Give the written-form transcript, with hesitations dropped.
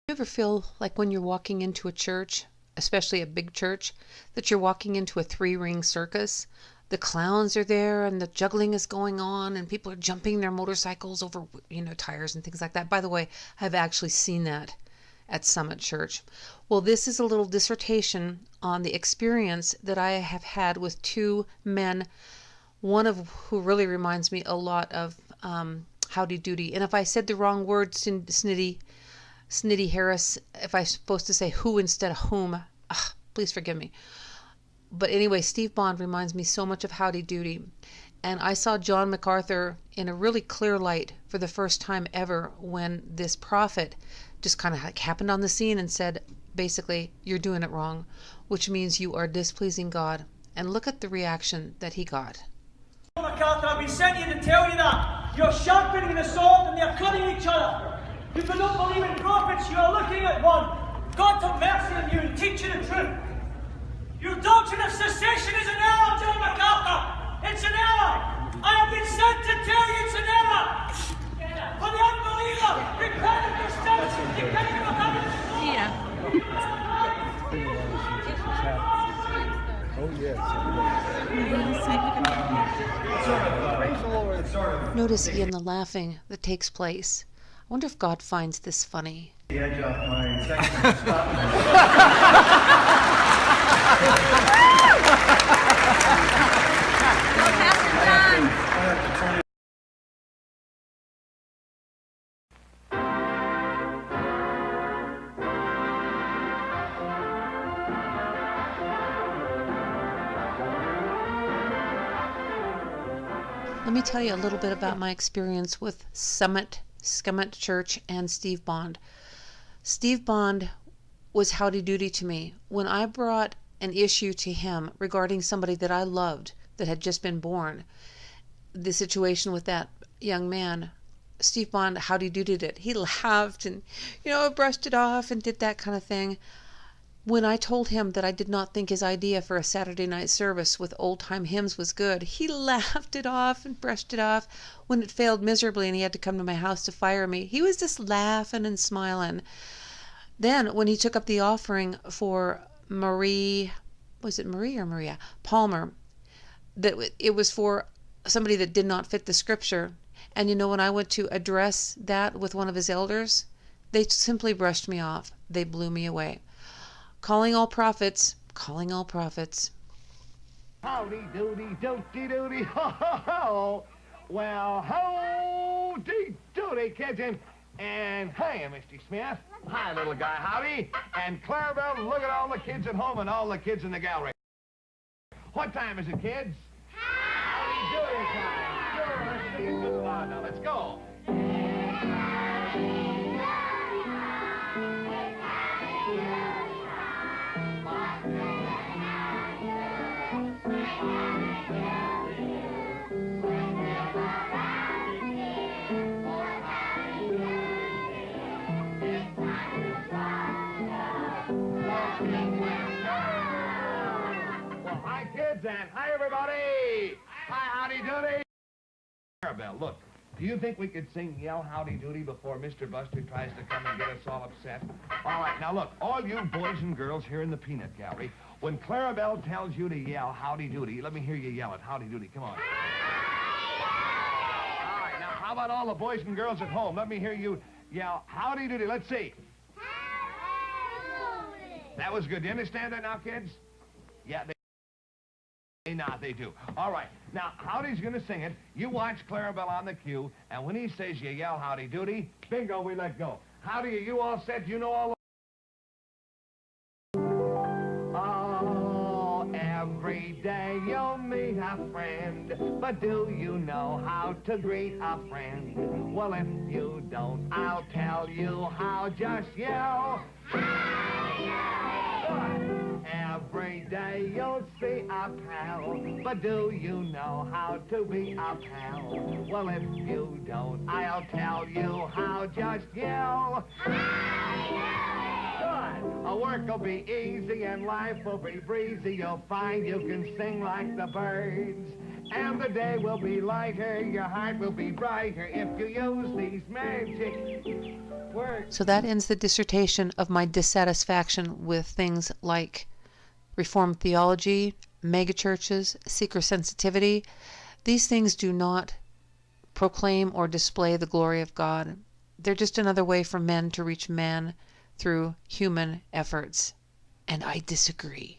You ever feel like when you're walking into a church, especially a big church, that you're walking into a three-ring circus? The clowns are there and the juggling is going on and people are jumping their motorcycles over, tires and things like that. By the way, I've actually seen that at Summit Church. Well, this is a little dissertation on the experience that I have had with two men, one of who really reminds me a lot of Howdy Doody. And if I said the wrong word, Snitty Harris, if I'm supposed to say who instead of whom, please forgive me. But anyway, Steve Bond reminds me so much of Howdy Doody. And I saw John MacArthur in a really clear light for the first time ever when this prophet just kind of happened on the scene and said, basically, you're doing it wrong, which means you are displeasing God. And look at the reaction that he got. MacArthur, I've been sent here to tell you that you're sharpening the sword and they're cutting each other. If you don't believe in prophets, you are looking at one. God have mercy on you and teach you the truth. Your doctrine of secession is an error, John MacArthur. It's an error. I have been sent to tell you it's an error. For the unbeliever, repent of your sins. Repent of having the sword. Yeah. Oh, yes. Notice again the laughing that takes place. I wonder if God finds this funny. The edge off my thanks Let me tell you a little bit about my experience with Summit Church and Steve Bond. Steve Bond was Howdy Doody to me. When I brought an issue to him regarding somebody that I loved that had just been born, the situation with that young man, Steve Bond Howdy Doodied it. He laughed and, brushed it off and did that kind of thing. When I told him that I did not think his idea for a Saturday night service with old-time hymns was good, he laughed it off and brushed it off. When it failed miserably and he had to come to my house to fire me, he was just laughing and smiling. Then, when he took up the offering for Marie Palmer, that it was for somebody that did not fit the scripture. And when I went to address that with one of his elders, they simply brushed me off. They blew me away. Calling all prophets. Howdy doody, doody doody, ho ho ho! Well, howdy doody, kids, and hiya, Mr. Smith. Hi, little guy, howdy. And Clarabelle, look at all the kids at home and all the kids in the gallery. What time is it, kids? Howdy doody time. Sure, sing good loud. Now, let's go. And hi, everybody! Hi, Howdy Doody! Clarabelle, look, do you think we could yell Howdy Doody before Mr. Buster tries to come and get us all upset? All right, now look, all you boys and girls here in the peanut gallery, when Clarabelle tells you to yell Howdy Doody, let me hear you yell it. Howdy Doody, come on. All right, now how about all the boys and girls at home? Let me hear you yell Howdy Doody. Let's see. Howdy Doody. That was good. Do you understand that now, kids? Yeah, they do. All right. Now, Howdy's going to sing it. You watch Clarabelle on the cue, and when he says you yell Howdy Doody, bingo, we let go. Howdy, are you all set? You know all the... Oh, every day you'll meet a friend, but do you know how to greet a friend? Well, if you don't, I'll tell you how. Just yell... Howdy Doody! every day you'll see a pal. But do you know how to be a pal? Well, if you don't, I'll tell you how. Just yell. Good. Work will be easy and life will be breezy. You'll find you can sing like the birds. And the day will be lighter, your heart will be brighter if you use these magic words. So that ends the dissertation of my dissatisfaction with things like Reformed theology, megachurches, seeker sensitivity. These things do not proclaim or display the glory of God. They're just another way for men to reach man through human efforts. And I disagree.